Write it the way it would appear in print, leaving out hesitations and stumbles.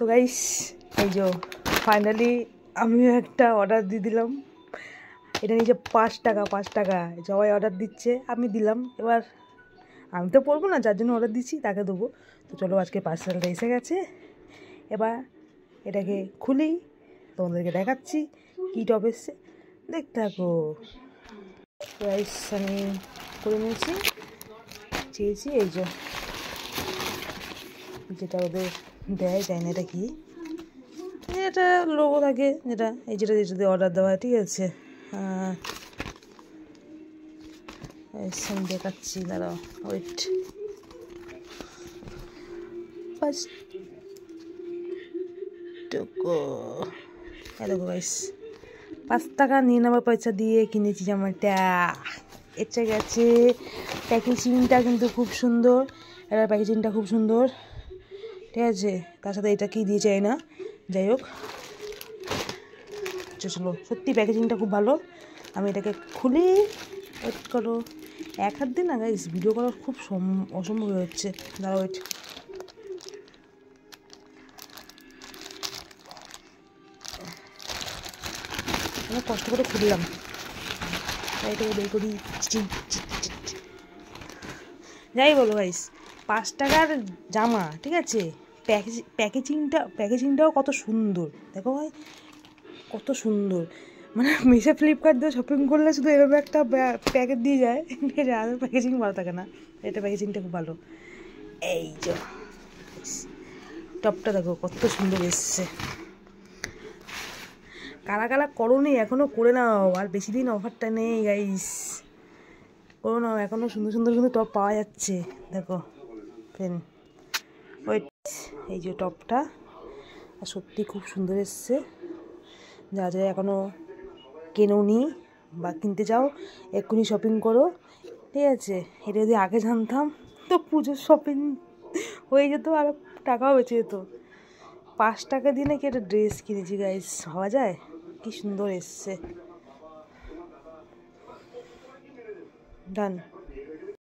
তো গাইস এই যে ফাইনালি আমিও একটা অর্ডার দিয়ে দিলাম। এটা নিচে 5 টাকা, 5 টাকা সবাই অর্ডার দিচ্ছে, আমি দিলাম। এবার আমি তো পড়বো না, যার জন্য অর্ডার দিচ্ছি তাকে দেবো। তো চলো আজকে পার্সেলটা এসে গেছে, এবার এটাকে খুলি, তোমাদেরকে দেখাচ্ছি কী টপ এসছে, দেখতে থাকো। রাইস আমি করে নিয়েছি, চেয়েছি এই যে যেটা ওদের দেয় না, এটা কি, এটা লোগো থাকে যেটা, এই যেটা যেটাতে অর্ডার দেওয়া হয়, ঠিক আছে। আমি দেখাচ্ছি, দাঁড়াও ওয়েট। ফার্স্ট দেখো গাইস, 5 টাকা 99 পয়সা দিয়ে কিনেছি জামাটা। এটা গেছে, প্যাকেজিংটা কিন্তু খুব সুন্দর, এটার প্যাকেজিংটা খুব সুন্দর, ঠিক আছে। তার সাথে এটা কি দিয়ে চাই না, যাই হোক চলো, সত্যি প্যাকেজিংটা খুব ভালো। আমি এটাকে খুলি, ওয়েট করো, এক হাত দিন না গাইস ভিডিও করা খুব অসম্ভব হয়ে হচ্ছে, দাঁড়াও ওয়েট। অনেক কষ্ট করে খুললাম, এটাকে বের করি। যাই বলো গাইস, 5 টাকার জামা, ঠিক আছে। প্যাকেজিংটাও কত সুন্দর, দেখো ভাই কত সুন্দর। মানে মিশো ফ্লিপকার্ট দিয়ে শপিং করলে শুধু এরকম একটা প্যাকেট দিয়ে যায়, ঠিক আছে, আর প্যাকেজিং ভালো থাকে না। এটা প্যাকেজিংটা খুব ভালো। এই যে টপটা দেখো কত সুন্দর এসছে। কারা কারা করোনি এখনও করে নাও, আর বেশি দিন অফারটা নেই গাইস, করো নাও, এখনও সুন্দর সুন্দর কিন্তু টপ পাওয়া যাচ্ছে। দেখো ফ্রেন্ড, ওয়েট, এই যে টপটা সত্যি খুব সুন্দর এসছে। যা যা এখনও কেনোনি বা কিনতে চাও এক্ষুনি শপিং করো, ঠিক আছে। এটা যদি আগে জানতাম তো পুজোর শপিং হয়ে যেত, আর টাকাও বেঁচে যেত। 5 টাকা দিয়ে নাকি একটা ড্রেস কিনেছি গাইস, ভাবা যায়, কি সুন্দর এসছে। ডান।